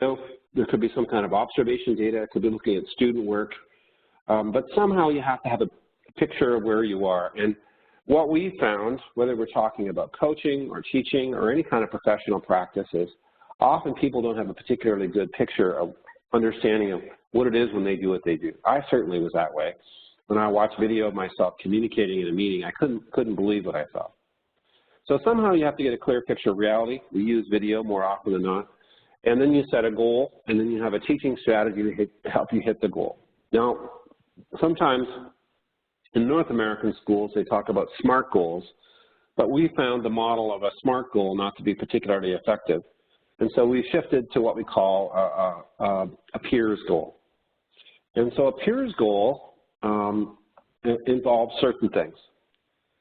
There could be some kind of observation data. It could be looking at student work. But somehow you have to have a picture of where you are. And what we found, whether we're talking about coaching or teaching or any kind of professional practices, often people don't have a particularly good picture of understanding of what it is when they do what they do. I certainly was that way. When I watched video of myself communicating in a meeting, I couldn't believe what I saw. So somehow you have to get a clear picture of reality. We use video more often than not. And then you set a goal, and then you have a teaching strategy to help you hit the goal. Now, sometimes in North American schools, they talk about SMART goals, but we found the model of a SMART goal not to be particularly effective. And so we shifted to what we call a peers goal. And so a peers goal involves certain things.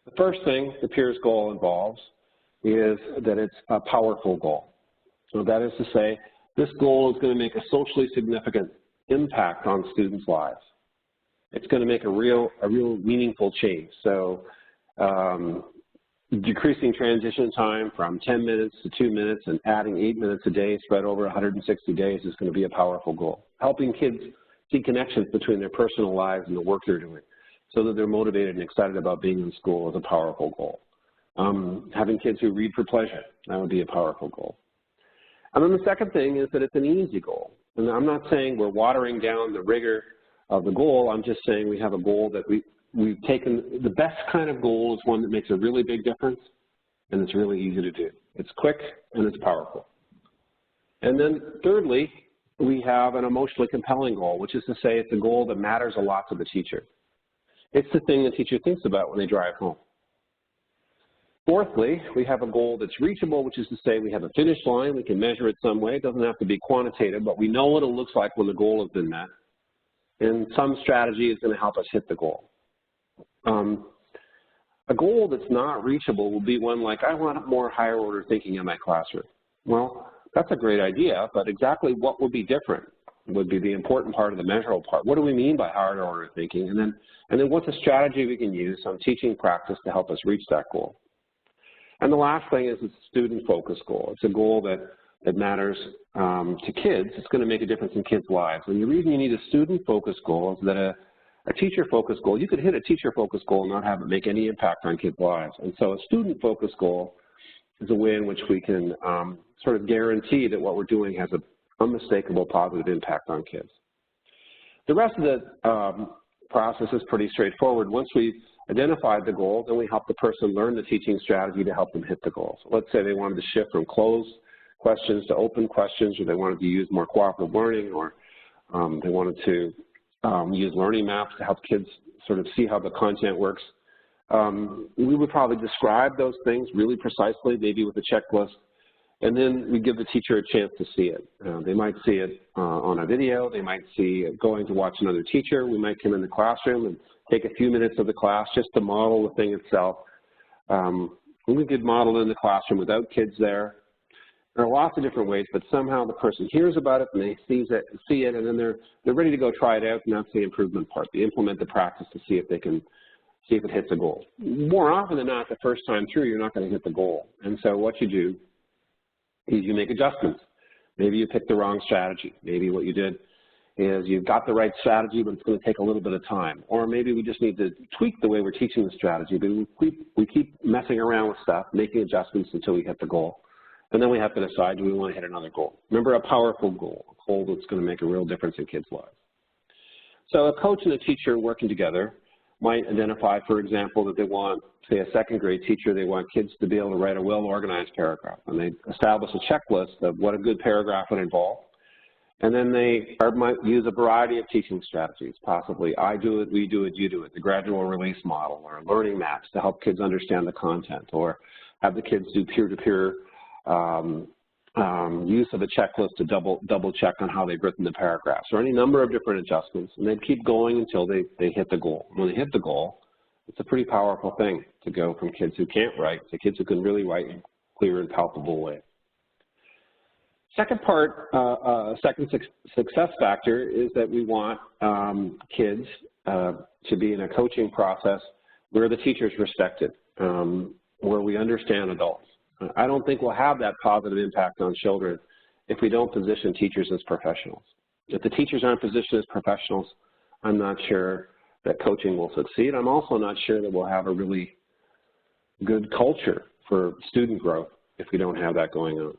The first thing the peers goal involves is that it's a powerful goal. So that is to say, this goal is going to make a socially significant impact on students' lives. It's going to make a real meaningful change. So decreasing transition time from 10 minutes to 2 minutes and adding 8 minutes a day spread over 160 days is going to be a powerful goal. Helping kids see connections between their personal lives and the work they're doing so that they're motivated and excited about being in school is a powerful goal. Having kids who read for pleasure, that would be a powerful goal. And then the second thing is that it's an easy goal. And I'm not saying we're watering down the rigor of the goal. I'm just saying we have a goal that we've taken. The best kind of goal is one that makes a really big difference and it's really easy to do. It's quick and it's powerful. And then thirdly, we have an emotionally compelling goal, which is to say it's a goal that matters a lot to the teacher. It's the thing the teacher thinks about when they drive home. Fourthly, we have a goal that's reachable, which is to say we have a finish line. We can measure it some way. It doesn't have to be quantitative, but we know what it looks like when the goal has been met. And some strategy is going to help us hit the goal. A goal that's not reachable will be one like, I want more higher order thinking in my classroom. Well, that's a great idea, but exactly what would be different would be the important part of the measurable part. What do we mean by higher order thinking? And then what's a strategy we can use on teaching practice to help us reach that goal? And the last thing is it's a student-focused goal. It's a goal that matters to kids. It's going to make a difference in kids' lives. And the reason you need a student-focused goal is that a teacher-focused goal, you could hit a teacher-focused goal and not have it make any impact on kids' lives. And so a student-focused goal is a way in which we can sort of guarantee that what we're doing has an unmistakable positive impact on kids. The rest of the process is pretty straightforward. Once we've identified the goal, then we help the person learn the teaching strategy to help them hit the goal. So let's say they wanted to shift from closed questions to open questions, or they wanted to use more cooperative learning, or they wanted to use learning maps to help kids sort of see how the content works. We would probably describe those things really precisely, maybe with a checklist, and then we give the teacher a chance to see it. They might see it on a video. They might see it going to watch another teacher. We might come in the classroom and take a few minutes of the class just to model the thing itself. We could model in the classroom without kids there. There are lots of different ways, but somehow the person hears about it and they see it, and then they're ready to go try it out, and that's the improvement part. They implement the practice to see if they can see if it hits a goal. More often than not, the first time through, you're not going to hit the goal. And so what you do is you make adjustments. Maybe you picked the wrong strategy. Maybe what you did is you've got the right strategy, but it's going to take a little bit of time. Or maybe we just need to tweak the way we're teaching the strategy, but we keep messing around with stuff, making adjustments until we hit the goal. And then we have to decide, do we want to hit another goal? Remember, a powerful goal, a goal that's going to make a real difference in kids' lives. So a coach and a teacher working together might identify, for example, that they want, say, a second grade teacher, they want kids to be able to write a well-organized paragraph. And they establish a checklist of what a good paragraph would involve. And then they might use a variety of teaching strategies, possibly I do it, we do it, you do it, the gradual release model, or learning maps to help kids understand the content, or have the kids do peer-to-peer use of a checklist to double check on how they've written the paragraphs, or any number of different adjustments, and they'd keep going until they hit the goal. When they hit the goal, it's a pretty powerful thing to go from kids who can't write to kids who can really write in a clear and palpable way. Second part, second success factor is that we want kids to be in a coaching process where the teacher is respected, where we understand adults. I don't think we'll have that positive impact on children if we don't position teachers as professionals. If the teachers aren't positioned as professionals, I'm not sure that coaching will succeed. I'm also not sure that we'll have a really good culture for student growth if we don't have that going on.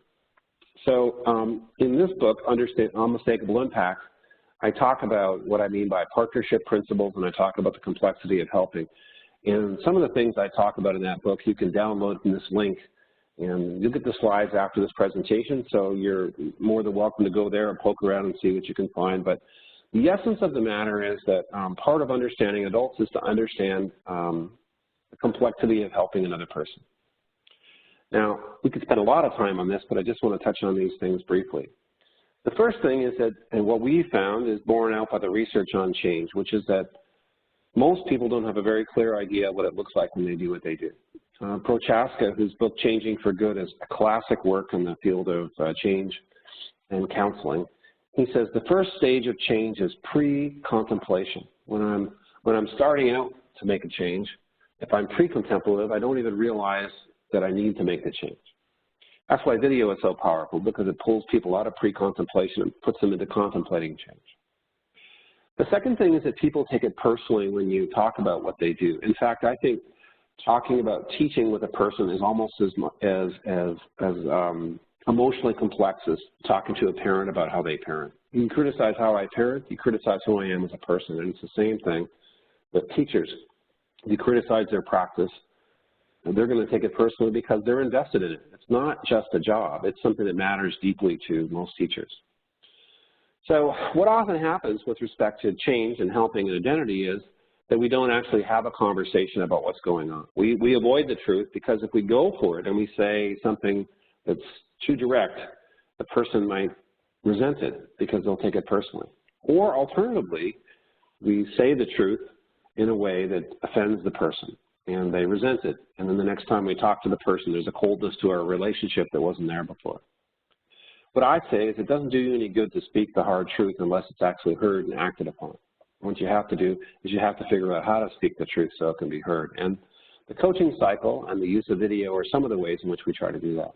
So in this book, Understand Unmistakable Impact, I talk about what I mean by partnership principles, and I talk about the complexity of helping. And some of the things I talk about in that book, you can download from this link, and you'll get the slides after this presentation, so you're more than welcome to go there and poke around and see what you can find. But the essence of the matter is that part of understanding adults is to understand the complexity of helping another person. Now, we could spend a lot of time on this, but I just want to touch on these things briefly. The first thing is that, and what we found is borne out by the research on change, which is that most people don't have a very clear idea of what it looks like when they do what they do. Prochaska, whose book Changing for Good is a classic work in the field of change and counseling, he says the first stage of change is pre-contemplation. When I'm starting out to make a change, if I'm pre-contemplative, I don't even realize that I need to make the change. That's why video is so powerful, because it pulls people out of pre-contemplation and puts them into contemplating change. The second thing is that people take it personally when you talk about what they do. In fact, I think talking about teaching with a person is almost as emotionally complex as talking to a parent about how they parent. You can criticize how I parent, you criticize who I am as a person, and it's the same thing with teachers. You criticize their practice, and they're going to take it personally because they're invested in it. It's not just a job, it's something that matters deeply to most teachers. So what often happens with respect to change and helping and identity is that we don't actually have a conversation about what's going on. We avoid the truth because if we go for it and we say something that's too direct, the person might resent it because they'll take it personally. Or alternatively, we say the truth in a way that offends the person and they resent it. And then the next time we talk to the person, there's a coldness to our relationship that wasn't there before. What I say is it doesn't do you any good to speak the hard truth unless it's actually heard and acted upon. What you have to do is you have to figure out how to speak the truth so it can be heard. And the coaching cycle and the use of video are some of the ways in which we try to do that.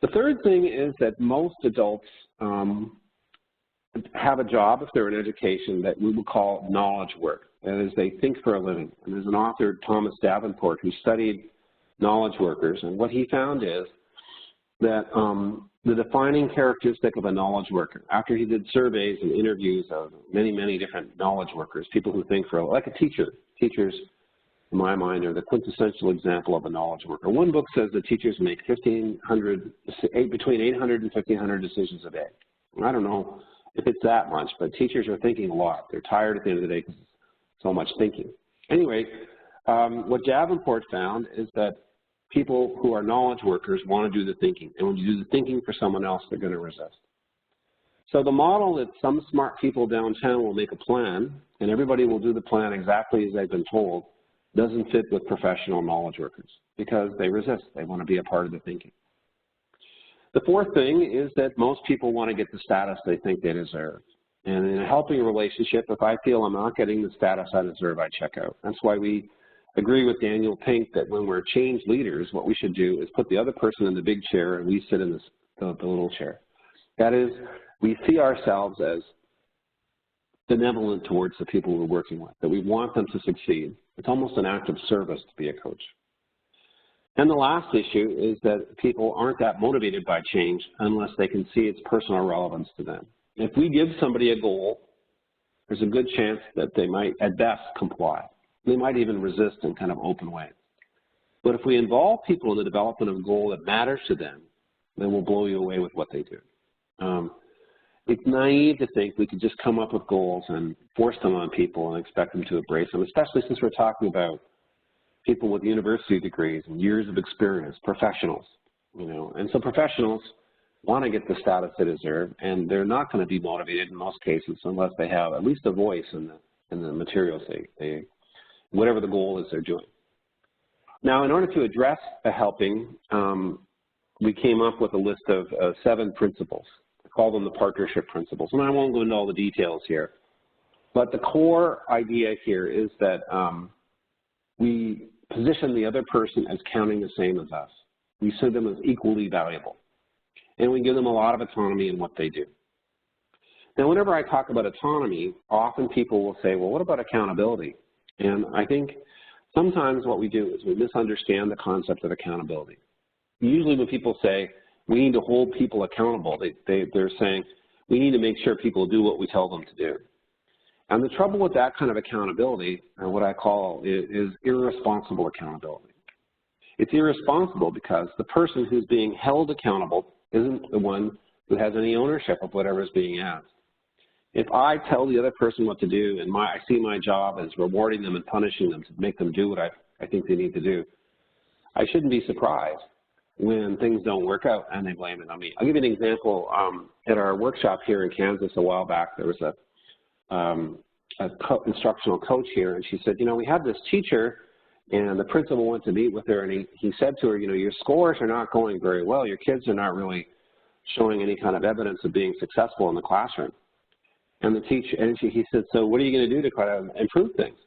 The third thing is that most adults have a job, if they're in education, that we would call knowledge work. That is, they think for a living. And there's an author, Thomas Davenport, who studied knowledge workers. And what he found is that the defining characteristic of a knowledge worker, after he did surveys and interviews of many, many different knowledge workers, people who think for, like a teacher. Teachers, in my mind, are the quintessential example of a knowledge worker. One book says that teachers make between 800 and 1,500 decisions a day. I don't know if it's that much, but teachers are thinking a lot. They're tired at the end of the day because so much thinking. Anyway, what Davenport found is that people who are knowledge workers want to do the thinking. And when you do the thinking for someone else, they're going to resist. So the model that some smart people downtown will make a plan, and everybody will do the plan exactly as they've been told, doesn't fit with professional knowledge workers because they resist. They want to be a part of the thinking. The fourth thing is that most people want to get the status they think they deserve. And in a helping relationship, if I feel I'm not getting the status I deserve, I check out. That's why we agree with Daniel Pink that when we're change leaders, what we should do is put the other person in the big chair and we sit in the little chair. That is, we see ourselves as benevolent towards the people we're working with, that we want them to succeed. It's almost an act of service to be a coach. And the last issue is that people aren't that motivated by change unless they can see its personal relevance to them. If we give somebody a goal, there's a good chance that they might, at best, comply. They might even resist in kind of open ways. But if we involve people in the development of a goal that matters to them, then we'll blow you away with what they do. It's naive to think we could just come up with goals and force them on people and expect them to embrace them, especially since we're talking about people with university degrees and years of experience, professionals, you know. And so professionals want to get the status they deserve, and they're not going to be motivated in most cases unless they have at least a voice in the materials whatever the goal is they're doing. Now, in order to address the helping, we came up with a list of 7 principles. I call them the partnership principles, and I won't go into all the details here. But the core idea here is that we position the other person as counting the same as us. We see them as equally valuable. and we give them a lot of autonomy in what they do. Now, whenever I talk about autonomy, often people will say, well, what about accountability? And I think sometimes what we do is we misunderstand the concept of accountability. Usually when people say we need to hold people accountable, they're saying we need to make sure people do what we tell them to do. And the trouble with that kind of accountability, or what I call, is irresponsible accountability. It's irresponsible because the person who's being held accountable isn't the one who has any ownership of whatever is being asked. If I tell the other person what to do and I see my job as rewarding them and punishing them to make them do what I think they need to do, I shouldn't be surprised when things don't work out and they blame it on me. I'll give you an example. At our workshop here in Kansas a while back, there was an instructional coach here, and she said, you know, we had this teacher, and the principal went to meet with her, and he said to her, you know, your scores are not going very well. Your kids are not really showing any kind of evidence of being successful in the classroom. And the teacher, he said, so what are you going to do to try to improve things?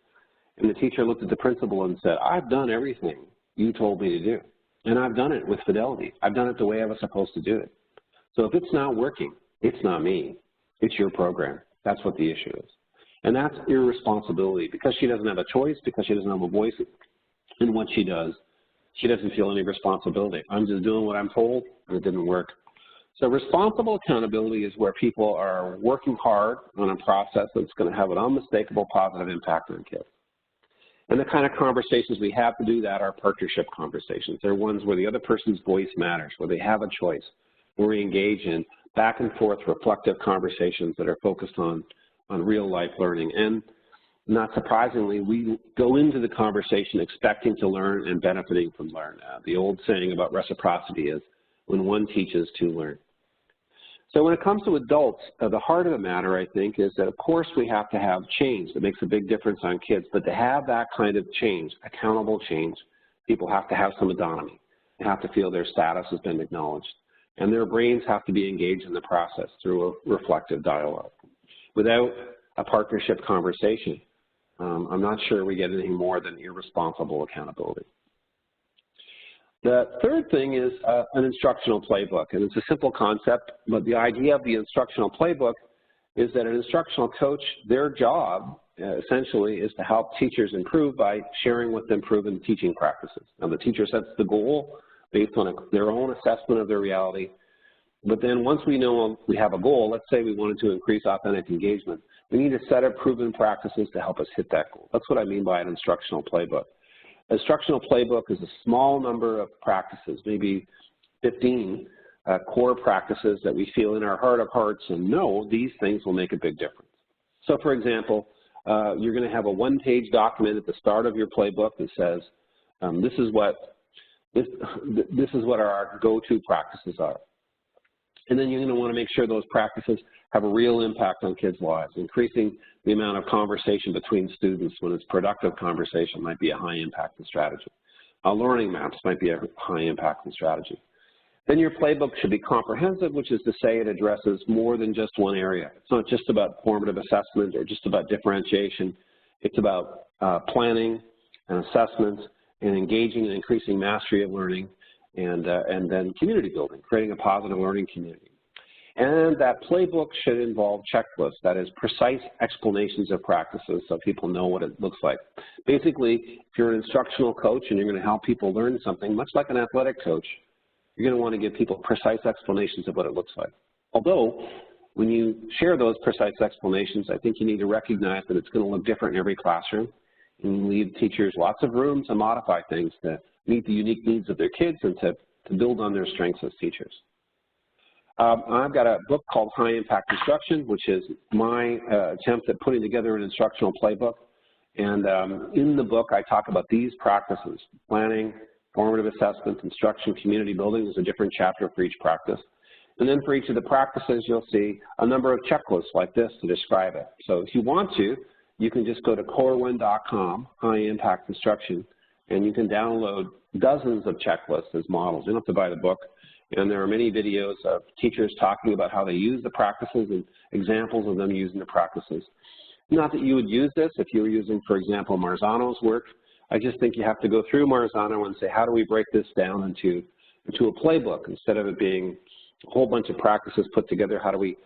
And the teacher looked at the principal and said, I've done everything you told me to do, and I've done it with fidelity. I've done it the way I was supposed to do it. So if it's not working, it's not me. It's your program. That's what the issue is. And that's irresponsibility. Because she doesn't have a choice, because she doesn't have a voice in what she does, she doesn't feel any responsibility. I'm just doing what I'm told, and it didn't work. So responsible accountability is where people are working hard on a process that's going to have an unmistakable positive impact on kids. And the kind of conversations we have to do that are partnership conversations. They're ones where the other person's voice matters, where they have a choice, where we engage in back and forth reflective conversations that are focused on real life learning. And not surprisingly, we go into the conversation expecting to learn and benefiting from learn. The old saying about reciprocity is, when one teaches, two learn. So when it comes to adults, the heart of the matter, I think, is that of course we have to have change that makes a big difference on kids, but to have that kind of change, accountable change, people have to have some autonomy. They have to feel their status has been acknowledged, and their brains have to be engaged in the process through a reflective dialogue. Without a partnership conversation, I'm not sure we get anything more than irresponsible accountability. The third thing is an instructional playbook, and it's a simple concept, but the idea of the instructional playbook is that an instructional coach, their job essentially is to help teachers improve by sharing with them proven teaching practices. Now the teacher sets the goal based on their own assessment of their reality, but then once we know we have a goal, let's say we wanted to increase authentic engagement, we need a set of proven practices to help us hit that goal. That's what I mean by an instructional playbook. Instructional playbook is a small number of practices, maybe 15 core practices that we feel in our heart of hearts and know these things will make a big difference. So for example, you're going to have a one-page document at the start of your playbook that says, this is what our go-to practices are. And then you're going to want to make sure those practices have a real impact on kids' lives. Increasing the amount of conversation between students when it's productive conversation might be a high impact strategy. Learning maps might be a high impact strategy. Then your playbook should be comprehensive, which is to say it addresses more than just one area. It's not just about formative assessment or just about differentiation. It's about planning and assessment and engaging and increasing mastery of learning, and then community building, creating a positive learning community. And that playbook should involve checklists, that is precise explanations of practices so people know what it looks like. Basically, if you're an instructional coach and you're going to help people learn something, much like an athletic coach, you're going to want to give people precise explanations of what it looks like. Although, when you share those precise explanations, I think you need to recognize that it's going to look different in every classroom, and you leave teachers lots of room to modify things to meet the unique needs of their kids and to build on their strengths as teachers. I've got a book called High Impact Instruction, which is my attempt at putting together an instructional playbook. And in the book, I talk about these practices: planning, formative assessment, instruction, community building. There's a different chapter for each practice. And then for each of the practices, you'll see a number of checklists like this to describe it. So if you want to, you can just go to corwin.com, High Impact Instruction, and you can download dozens of checklists as models. You don't have to buy the book. And there are many videos of teachers talking about how they use the practices and examples of them using the practices. Not that you would use this if you were using, for example, Marzano's work. I just think you have to go through Marzano and say, how do we break this down into a playbook instead of it being a whole bunch of practices put together. How we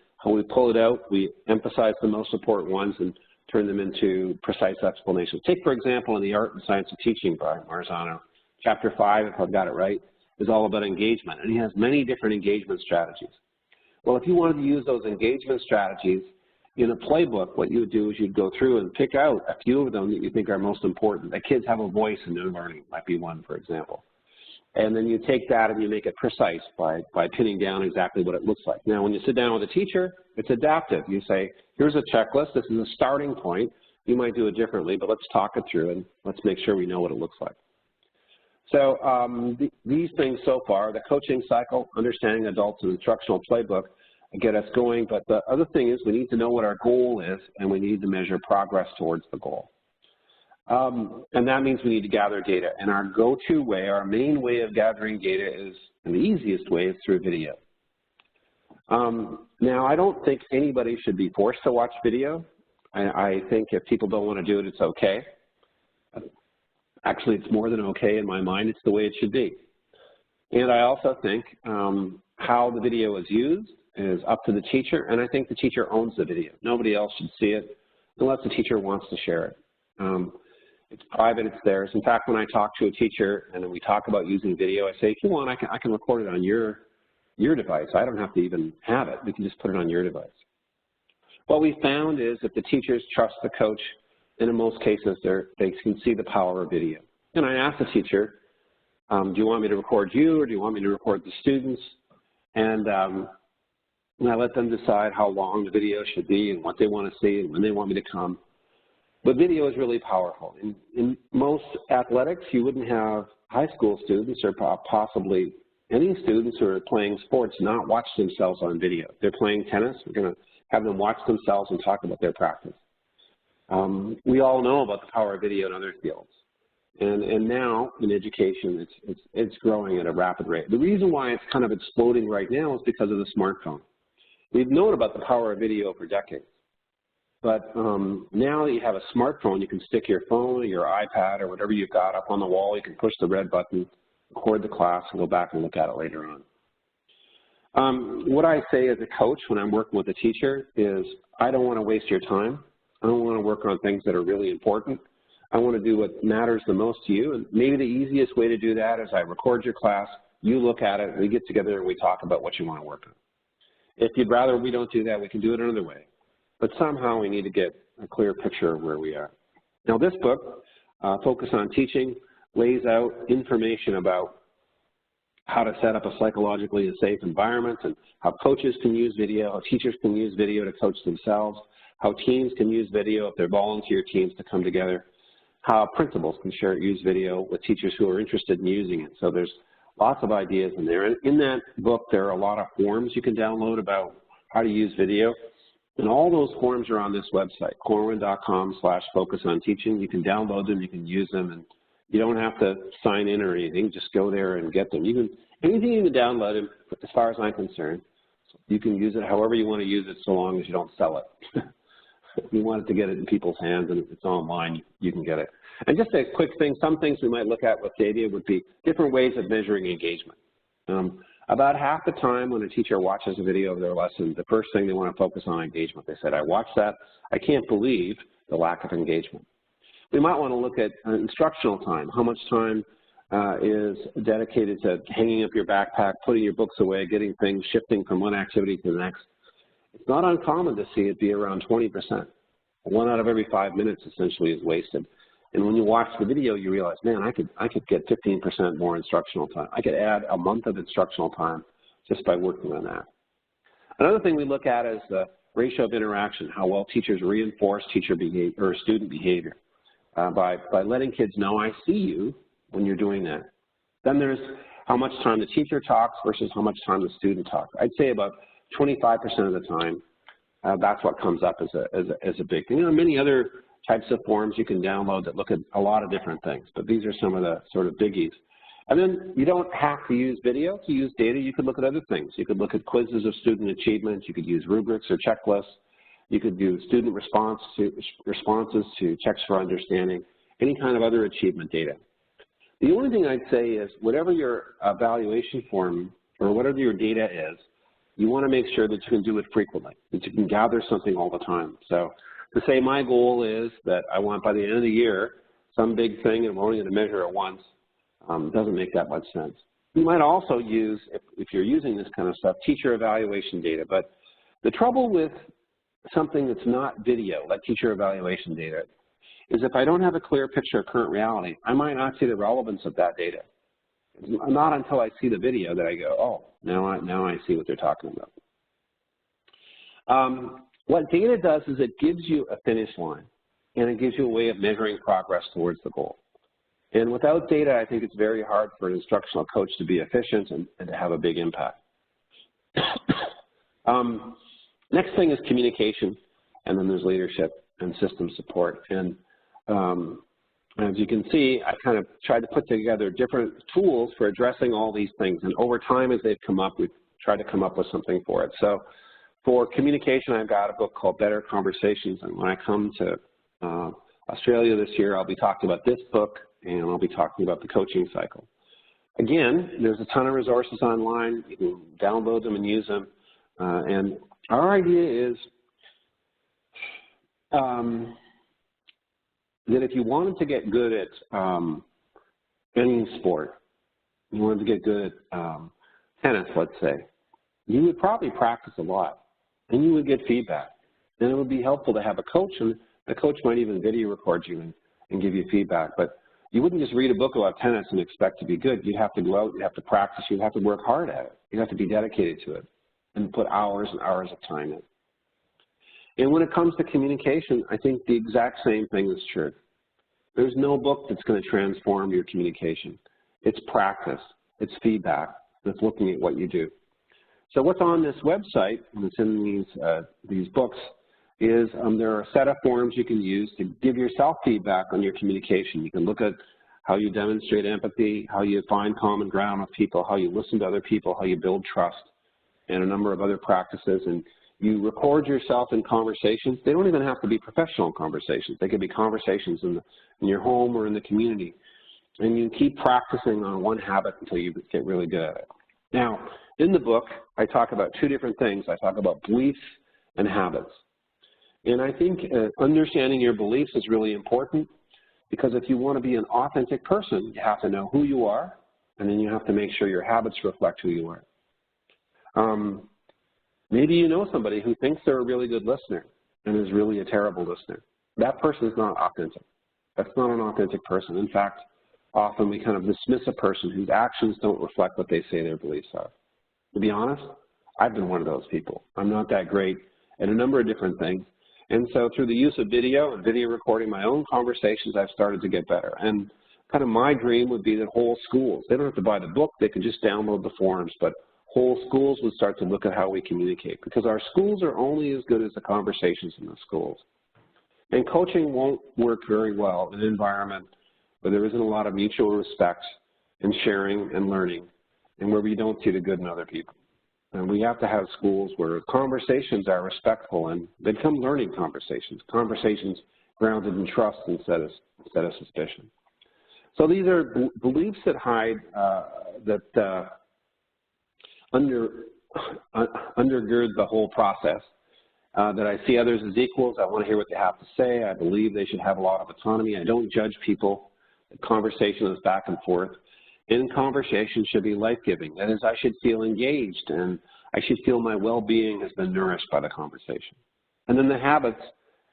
pull it out, we emphasize the most important ones and turn them into precise explanations. Take, for example, in The Art and Science of Teaching by Marzano, Chapter 5, if I've got it right, is all about engagement, and he has many different engagement strategies. Well, if you wanted to use those engagement strategies in a playbook, what you would do is you'd go through and pick out a few of them that you think are most important, that kids have a voice in their learning, might be one, for example. And then you take that and you make it precise by pinning down exactly what it looks like. Now, when you sit down with a teacher, it's adaptive. You say, here's a checklist. This is a starting point. You might do it differently, but let's talk it through and let's make sure we know what it looks like. So these things so far, the coaching cycle, understanding adults, and instructional playbook get us going. But the other thing is we need to know what our goal is, and we need to measure progress towards the goal. And that means we need to gather data. And our go-to way, our main way of gathering data is, and the easiest way, is through video. Now, I don't think anybody should be forced to watch video. I think if people don't want to do it, it's okay. Actually, it's more than okay in my mind. It's the way it should be. And I also think how the video is used is up to the teacher, and I think the teacher owns the video. Nobody else should see it unless the teacher wants to share it. It's private, it's theirs. In fact, when I talk to a teacher and we talk about using video, I say, if you want, I can record it on your device. I don't have to even have it. We can just put it on your device. What we found is that the teachers trust the coach, and in most cases, they can see the power of video. And I asked the teacher, do you want me to record you, or do you want me to record the students? And I let them decide how long the video should be and what they want to see and when they want me to come. But video is really powerful. In most athletics, you wouldn't have high school students or possibly any students who are playing sports not watch themselves on video. If they're playing tennis, we're going to have them watch themselves and talk about their practice. We all know about the power of video in other fields. And now in education, it's growing at a rapid rate. The reason why it's kind of exploding right now is because of the smartphone. We've known about the power of video for decades. But now that you have a smartphone, you can stick your phone or your iPad or whatever you've got up on the wall. You can push the red button, record the class, and go back and look at it later on. What I say as a coach when I'm working with a teacher is I don't want to waste your time. I don't want to work on things that are really important. I want to do what matters the most to you. And maybe the easiest way to do that is I record your class, you look at it, we get together and we talk about what you want to work on. If you'd rather we don't do that, we can do it another way. But somehow we need to get a clear picture of where we are. Now this book, Focus on Teaching, lays out information about how to set up a psychologically safe environment and how coaches can use video, how teachers can use video to coach themselves, how teams can use video if they're volunteer teams to come together, how principals can use video with teachers who are interested in using it. So there's lots of ideas in there. And in that book, there are a lot of forms you can download about how to use video. And all those forms are on this website, corwin.com/focusonteaching. You can download them, you can use them, and you don't have to sign in or anything. Just go there and get them. Anything you can download them, as far as I'm concerned. You can use it however you want to use it so long as you don't sell it. If you want to get it in people's hands and it's online, you can get it. And just a quick thing, some things we might look at with data would be different ways of measuring engagement. About half the time when a teacher watches a video of their lesson, the first thing they want to focus on engagement. They said, I watched that. I can't believe the lack of engagement. We might want to look at instructional time. How much time is dedicated to hanging up your backpack, putting your books away, getting things, shifting from one activity to the next. It's not uncommon to see it be around 20%. 1 out of every 5 minutes essentially is wasted. And when you watch the video, you realize, man, I could get 15% more instructional time. I could add a month of instructional time just by working on that. Another thing we look at is the ratio of interaction, how well teachers reinforce teacher behavior or student behavior by letting kids know, I see you when you're doing that. Then there's how much time the teacher talks versus how much time the student talks. I'd say about 25% of the time, that's what comes up as a big thing. There are many other types of forms you can download that look at a lot of different things, but these are some of the sort of biggies. And then you don't have to use video to use data. You could look at other things. You could look at quizzes of student achievement. You could use rubrics or checklists. You could do student responses to checks for understanding, any kind of other achievement data. The only thing I'd say is whatever your evaluation form or whatever your data is, you want to make sure that you can do it frequently, that you can gather something all the time. So to say my goal is that I want by the end of the year some big thing and I'm only going to measure it once doesn't make that much sense. You might also use, if you're using this kind of stuff, teacher evaluation data. But the trouble with something that's not video, like teacher evaluation data, is if I don't have a clear picture of current reality, I might not see the relevance of that data. Not until I see the video that I go, oh, now I see what they're talking about. What data does is it gives you a finish line, and it gives you a way of measuring progress towards the goal. And without data, I think it's very hard for an instructional coach to be efficient and to have a big impact. Next thing is communication, and then there's leadership and system support. And as you can see, I kind of tried to put together different tools for addressing all these things. And over time, as they've come up, we've tried to come up with something for it. So for communication, I've got a book called Better Conversations. And when I come to Australia this year, I'll be talking about this book, and I'll be talking about the coaching cycle. Again, there's a ton of resources online. You can download them and use them. And our idea is that if you wanted to get good at any sport, you wanted to get good at tennis, let's say, you would probably practice a lot, and you would get feedback. And it would be helpful to have a coach, and the coach might even video record you and give you feedback. But you wouldn't just read a book about tennis and expect to be good. You'd have to go out, you'd have to practice, you'd have to work hard at it. You'd have to be dedicated to it and put hours and hours of time in. And when it comes to communication, I think the exact same thing is true. There's no book that's going to transform your communication. It's practice, it's feedback, it's looking at what you do. So what's on this website, and it's in these books, is there are a set of forms you can use to give yourself feedback on your communication. You can look at how you demonstrate empathy, how you find common ground with people, how you listen to other people, how you build trust, and a number of other practices. And you record yourself in conversations. They don't even have to be professional conversations. They could be conversations in your home or in the community. And you keep practicing on one habit until you get really good at it. Now, in the book, I talk about two different things. I talk about beliefs and habits. And I think understanding your beliefs is really important, because if you want to be an authentic person, you have to know who you are, and then you have to make sure your habits reflect who you are. Maybe you know somebody who thinks they're a really good listener and is really a terrible listener. That person is not authentic. That's not an authentic person. In fact, often we kind of dismiss a person whose actions don't reflect what they say their beliefs are. To be honest, I've been one of those people. I'm not that great at a number of different things. And so through the use of video and video recording my own conversations, I've started to get better. And kind of my dream would be that whole schools, they don't have to buy the book, they could just download the forms, but whole schools would start to look at how we communicate, because our schools are only as good as the conversations in the schools. And coaching won't work very well in an environment where there isn't a lot of mutual respect and sharing and learning, and where we don't see the good in other people. And we have to have schools where conversations are respectful and they become learning conversations, conversations grounded in trust instead of suspicion. So these are beliefs that hide, undergird the whole process, that I see others as equals. I want to hear what they have to say. I believe they should have a lot of autonomy. I don't judge people. The conversation is back and forth. And conversation should be life-giving. That is, I should feel engaged, and I should feel my well-being has been nourished by the conversation. And then the habits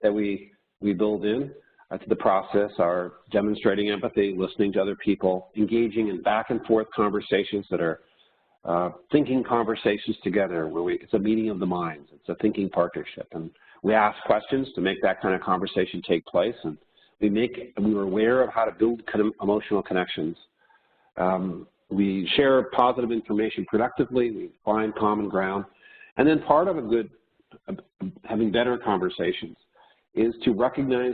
that we build in to the process are demonstrating empathy, listening to other people, engaging in back-and-forth conversations that are thinking conversations together, where it's a meeting of the minds. It's a thinking partnership. And we ask questions to make that kind of conversation take place, and we're aware of how to build emotional connections. We share positive information productively, we find common ground, and then part of having better conversations is to recognize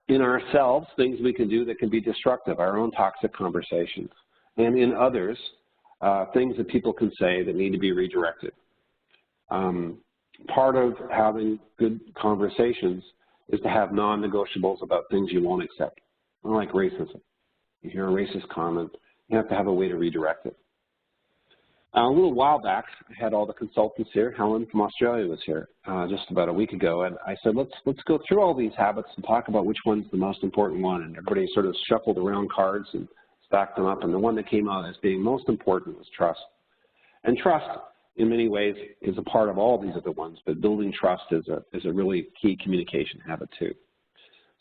in ourselves things we can do that can be destructive, our own toxic conversations, and in others, things that people can say that need to be redirected. Part of having good conversations is to have non-negotiables about things you won't accept, like racism. You hear a racist comment, you have to have a way to redirect it. A little while back, I had all the consultants here. Helen from Australia was here just about a week ago, and I said, let's go through all these habits and talk about which one's the most important one. And everybody sort of shuffled around cards and stacked them up, and the one that came out as being most important was trust. And trust, in many ways, is a part of all these other ones, but building trust is a really key communication habit too.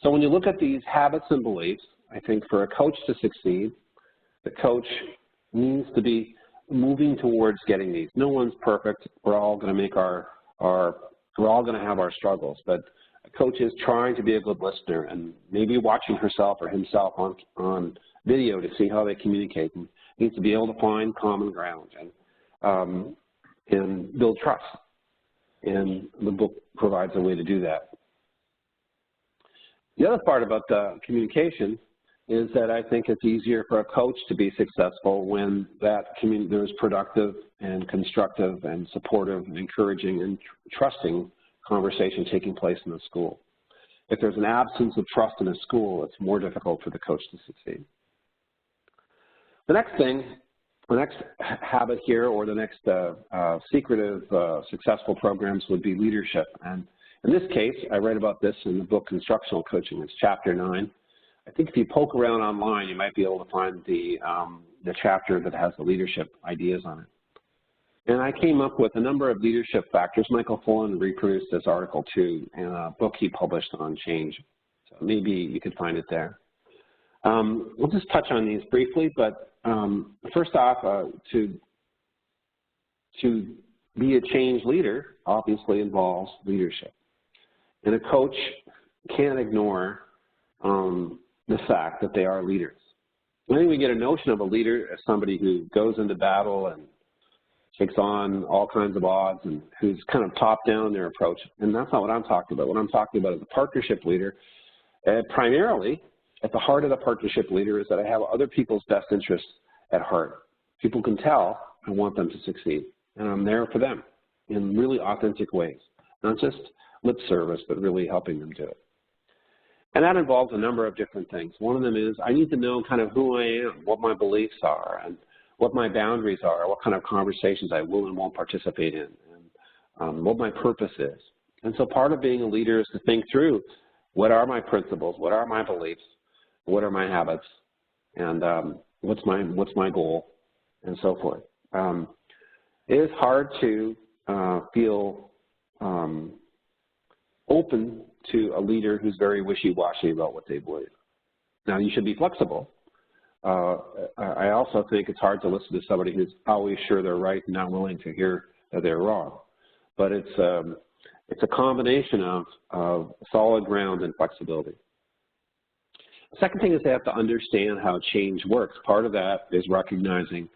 So when you look at these habits and beliefs, I think for a coach to succeed, the coach needs to be moving towards getting these. No one's perfect. We're all going to make we're all going to have our struggles, but a coach is trying to be a good listener and maybe watching herself or himself on video to see how they communicate, and needs to be able to find common ground and build trust. And the book provides a way to do that. The other part about the communication is that I think it's easier for a coach to be successful when there's productive and constructive and supportive and encouraging and trusting conversation taking place in the school. If there's an absence of trust in a school, it's more difficult for the coach to succeed. The next habit here, or the next secret of successful programs would be leadership. And in this case, I write about this in the book Instructional Coaching. It's chapter 9. I think if you poke around online, you might be able to find the chapter that has the leadership ideas on it. And I came up with a number of leadership factors. Michael Fullen reproduced this article too in a book he published on change. So maybe you could find it there. We'll just touch on these briefly, but first off, to be a change leader obviously involves leadership. And a coach can't ignore the fact that they are leaders. I think we get a notion of a leader as somebody who goes into battle and takes on all kinds of odds and who's kind of top-down in their approach, and that's not what I'm talking about. What I'm talking about is a partnership leader. Primarily, at the heart of the partnership leader is that I have other people's best interests at heart. People can tell I want them to succeed, and I'm there for them in really authentic ways, not just lip service, but really helping them do it. And that involves a number of different things. One of them is I need to know kind of who I am, what my beliefs are, and what my boundaries are, what kind of conversations I will and won't participate in, and what my purpose is. And so part of being a leader is to think through what are my principles, what are my beliefs, what are my habits, and what's my goal, and so forth. It is hard to feel open to a leader who's very wishy-washy about what they believe. Now, you should be flexible. I also think it's hard to listen to somebody who's always sure they're right and not willing to hear that they're wrong. But it's a combination of solid ground and flexibility. The second thing is they have to understand how change works. Part of that is recognizing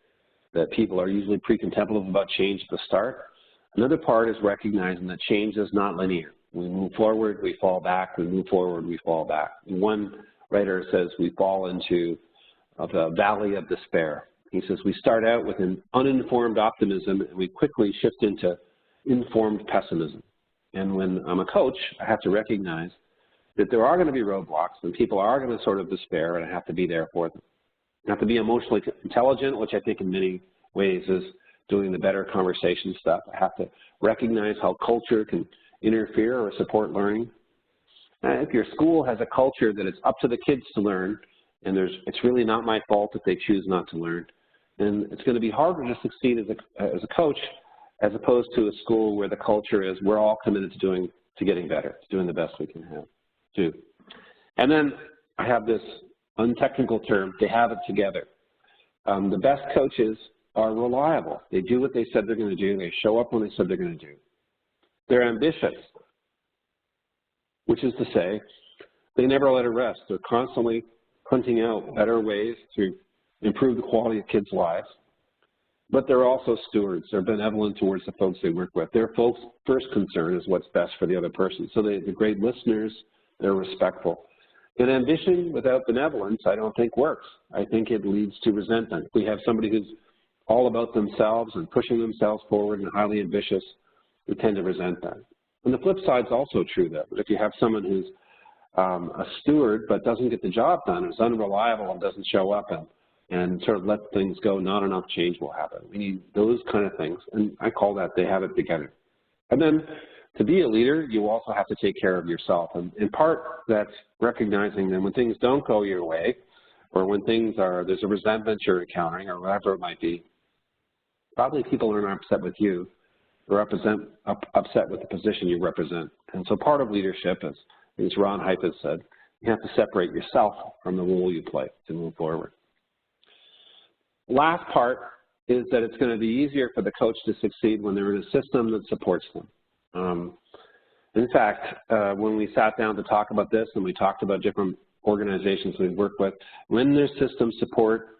that people are usually pre-contemplative about change at the start. Another part is recognizing that change is not linear. We move forward, we fall back, we move forward, we fall back. And one writer says we fall into the valley of despair. He says we start out with an uninformed optimism and we quickly shift into informed pessimism. And when I'm a coach, I have to recognize that there are going to be roadblocks and people are going to sort of despair, and I have to be there for them. I have to be emotionally intelligent, which I think in many ways is doing the better conversation stuff. I have to recognize how culture can interfere or support learning. If your school has a culture that it's up to the kids to learn, and it's really not my fault if they choose not to learn, then it's going to be harder to succeed as a coach, as opposed to a school where the culture is we're all committed to getting better, to doing the best we can do. And then I have this untechnical term, they have it together. The best coaches are reliable. They do what they said they're going to do. They show up when they said they're going to do. They're ambitious, which is to say they never let it rest. They're constantly hunting out better ways to improve the quality of kids' lives. But they're also stewards. They're benevolent towards the folks they work with. Their folks' first concern is what's best for the other person. So they're great listeners. They're respectful. And ambition without benevolence, I don't think works. I think it leads to resentment. If we have somebody who's all about themselves and pushing themselves forward and highly ambitious, we tend to resent that. And the flip side is also true, though. If you have someone who's a steward but doesn't get the job done, is unreliable and doesn't show up and and sort of let things go, not enough change will happen. We need those kind of things, and I call that they have it together. And then to be a leader, you also have to take care of yourself, and in part that's recognizing that when things don't go your way, or when there's a resentment you're encountering, or whatever it might be, probably people aren't upset with you, they're upset with the position you represent. And so part of leadership, as Ron Hype has said, you have to separate yourself from the role you play to move forward. Last part is that it's going to be easier for the coach to succeed when they're in a system that supports them. In fact, when we sat down to talk about this and we talked about different organizations we've worked with, when there's system support,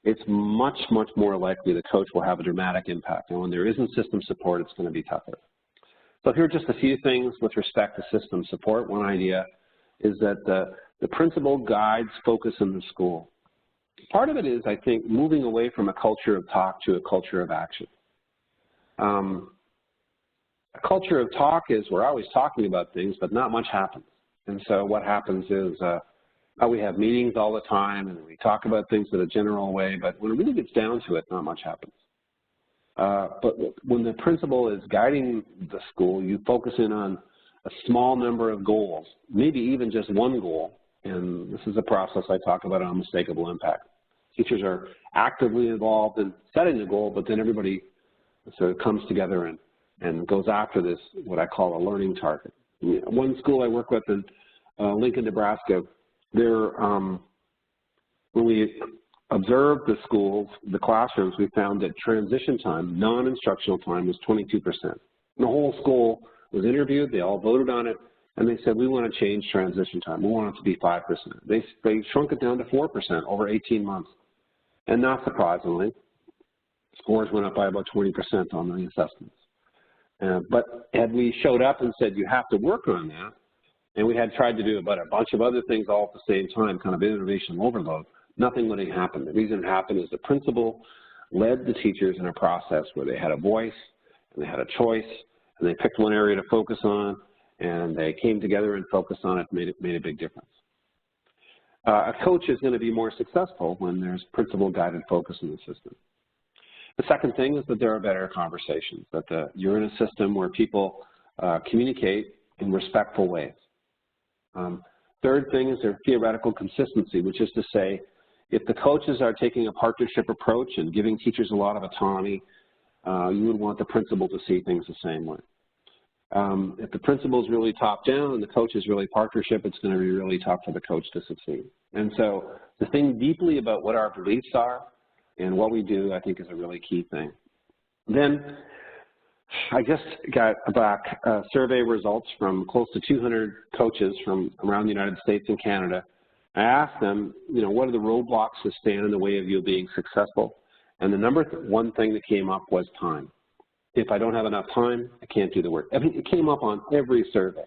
it's much, much more likely the coach will have a dramatic impact. And when there isn't system support, it's going to be tougher. So here are just a few things with respect to system support. One idea is that the principal guides focus in the school. Part of it is, I think, moving away from a culture of talk to a culture of action. A culture of talk is we're always talking about things, but not much happens. And so what happens is we have meetings all the time, and we talk about things in a general way, but when it really gets down to it, not much happens. But when the principal is guiding the school, you focus in on a small number of goals, maybe even just one goal, and this is a process I talk about on unmistakable impact. Teachers are actively involved in setting the goal, but then everybody sort of comes together and goes after this, what I call a learning target. One school I work with in Lincoln, Nebraska, when we observed the schools, the classrooms, we found that transition time, non-instructional time, was 22%. The whole school was interviewed, they all voted on it, and they said, we want to change transition time. We want it to be 5%. They shrunk it down to 4% over 18 months. And not surprisingly, scores went up by about 20% on the assessments. But had we showed up and said, you have to work on that, and we had tried to do about a bunch of other things all at the same time, kind of innovation overload, nothing would have happened. The reason it happened is the principal led the teachers in a process where they had a voice, and they had a choice, and they picked one area to focus on, and they came together and focused on it, made a big difference. A coach is going to be more successful when there's principal-guided focus in the system. The second thing is that there are better conversations, that you're in a system where people communicate in respectful ways. Third thing is their theoretical consistency, which is to say, if the coaches are taking a partnership approach and giving teachers a lot of autonomy, you would want the principal to see things the same way. If the principal is really top-down and the coach is really partnership, it's going to be really tough for the coach to succeed. And so to think deeply about what our beliefs are and what we do, I think, is a really key thing. Then I just got back survey results from close to 200 coaches from around the United States and Canada. I asked them, what are the roadblocks that stand in the way of you being successful? And the number one thing that came up was time. If I don't have enough time, I can't do the work. I mean, it came up on every survey.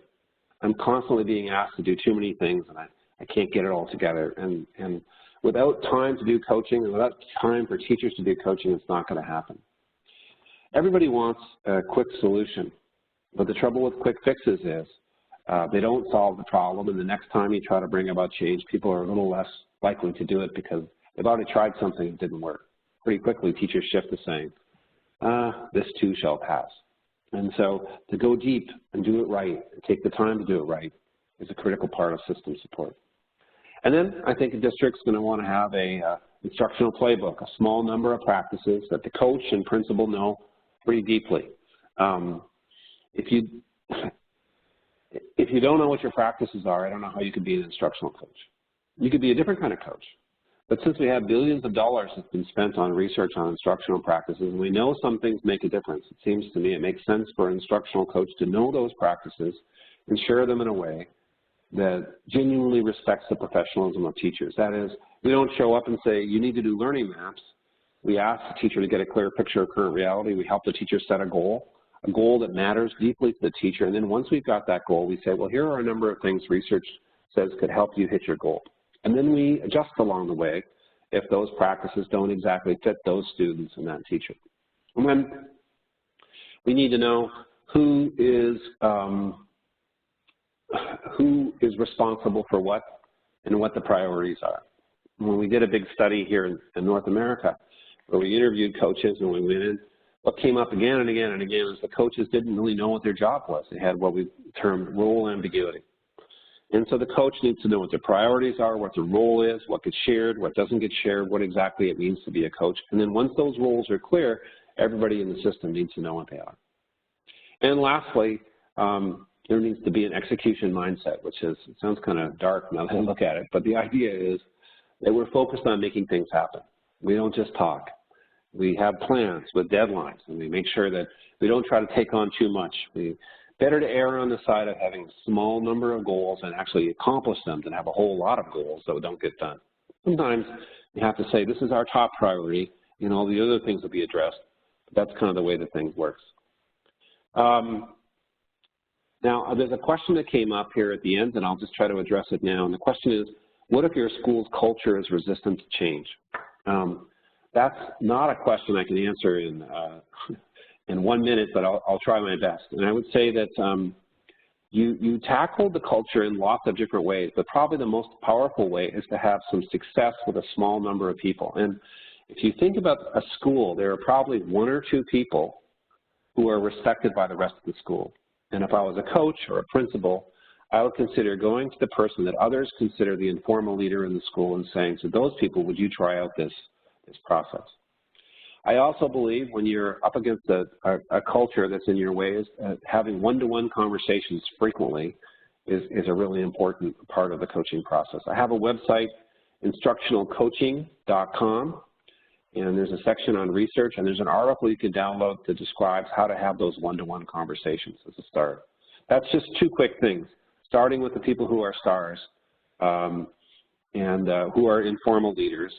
I'm constantly being asked to do too many things, and I can't get it all together. And without time to do coaching and without time for teachers to do coaching, it's not going to happen. Everybody wants a quick solution, but the trouble with quick fixes is they don't solve the problem, and the next time you try to bring about change, people are a little less likely to do it because they've already tried something that didn't work. Pretty quickly, teachers shift to saying, this too shall pass. And so to go deep and do it right, and take the time to do it right, is a critical part of system support. And then I think a district's going to want to have a instructional playbook, a small number of practices that the coach and principal know pretty deeply. If you don't know what your practices are, I don't know how you could be an instructional coach. You could be a different kind of coach. But since we have billions of dollars that's been spent on research on instructional practices, and we know some things make a difference, it seems to me it makes sense for an instructional coach to know those practices and share them in a way that genuinely respects the professionalism of teachers. That is, we don't show up and say, you need to do learning maps. We ask the teacher to get a clear picture of current reality. We help the teacher set a goal that matters deeply to the teacher. And then once we've got that goal, we say, well, here are a number of things research says could help you hit your goal. And then we adjust along the way if those practices don't exactly fit those students and that teacher. And then we need to know who is responsible for what and what the priorities are. when we did a big study here in North America, where we interviewed coaches and we went in, what came up again and again and again is the coaches didn't really know what their job was. They had what we termed role ambiguity. And so the coach needs to know what their priorities are, what their role is, what gets shared, what doesn't get shared, what exactly it means to be a coach. And then once those roles are clear, everybody in the system needs to know what they are. And lastly, there needs to be an execution mindset, which is, it sounds kind of dark now that I look at it, but the idea is that we're focused on making things happen. We don't just talk. We have plans with deadlines, and we make sure that we don't try to take on too much. Better to err on the side of having a small number of goals and actually accomplish them than have a whole lot of goals that don't get done. Sometimes you have to say, this is our top priority, and all the other things will be addressed. But that's kind of the way that things works. Now, there's a question that came up here at the end, and I'll just try to address it now. And the question is, what if your school's culture is resistant to change? That's not a question I can answer in 1 minute, but I'll try my best. And I would say that you tackle the culture in lots of different ways, but probably the most powerful way is to have some success with a small number of people. And if you think about a school, there are probably 1 or 2 people who are respected by the rest of the school. And if I was a coach or a principal, I would consider going to the person that others consider the informal leader in the school and saying to those people, would you try out this process? I also believe when you're up against a culture that's in your way, having one-to-one conversations frequently is a really important part of the coaching process. I have a website, instructionalcoaching.com, and there's a section on research, and there's an article you can download that describes how to have those one-to-one conversations as a start. That's just 2 quick things, starting with the people who are stars and who are informal leaders,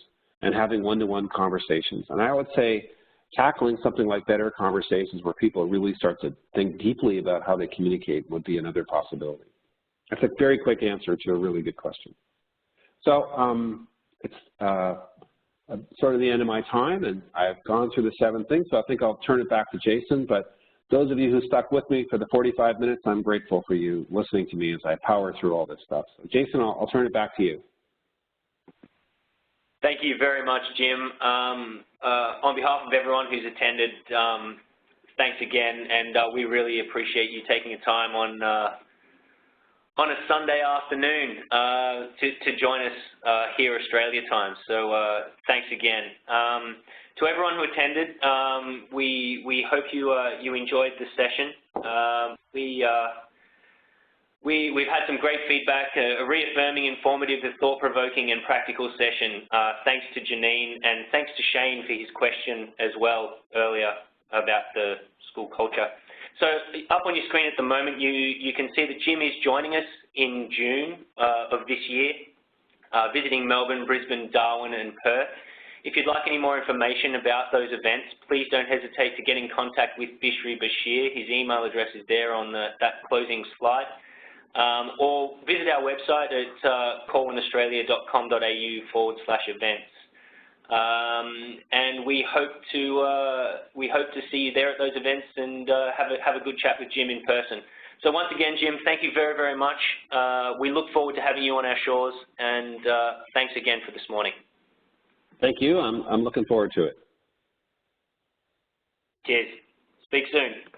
and having one-to-one conversations. And I would say tackling something like better conversations where people really start to think deeply about how they communicate would be another possibility. That's a very quick answer to a really good question. So it's sort of the end of my time, and I've gone through the 7 things, so I think I'll turn it back to Jason. But those of you who stuck with me for the 45 minutes, I'm grateful for you listening to me as I power through all this stuff. So Jason, I'll turn it back to you. Thank you very much, Jim. On behalf of everyone who's attended, thanks again, and we really appreciate you taking the time on a Sunday afternoon to join us here Australia time. So thanks again. To everyone who attended, we hope you enjoyed the session. We've had some great feedback, a reaffirming, informative, thought-provoking, and practical session. Thanks to Janine, and thanks to Shane for his question as well earlier about the school culture. So up on your screen at the moment, you can see that Jim is joining us in June of this year, visiting Melbourne, Brisbane, Darwin, and Perth. If you'd like any more information about those events, please don't hesitate to get in contact with Bishri Bashir. His email address is there on that closing slide. Or visit our website at corwinaustralia.com.au/events. And we hope to see you there at those events and have a good chat with Jim in person. So once again, Jim, thank you very, very much. We look forward to having you on our shores, and thanks again for this morning. Thank you. I'm looking forward to it. Cheers. Speak soon.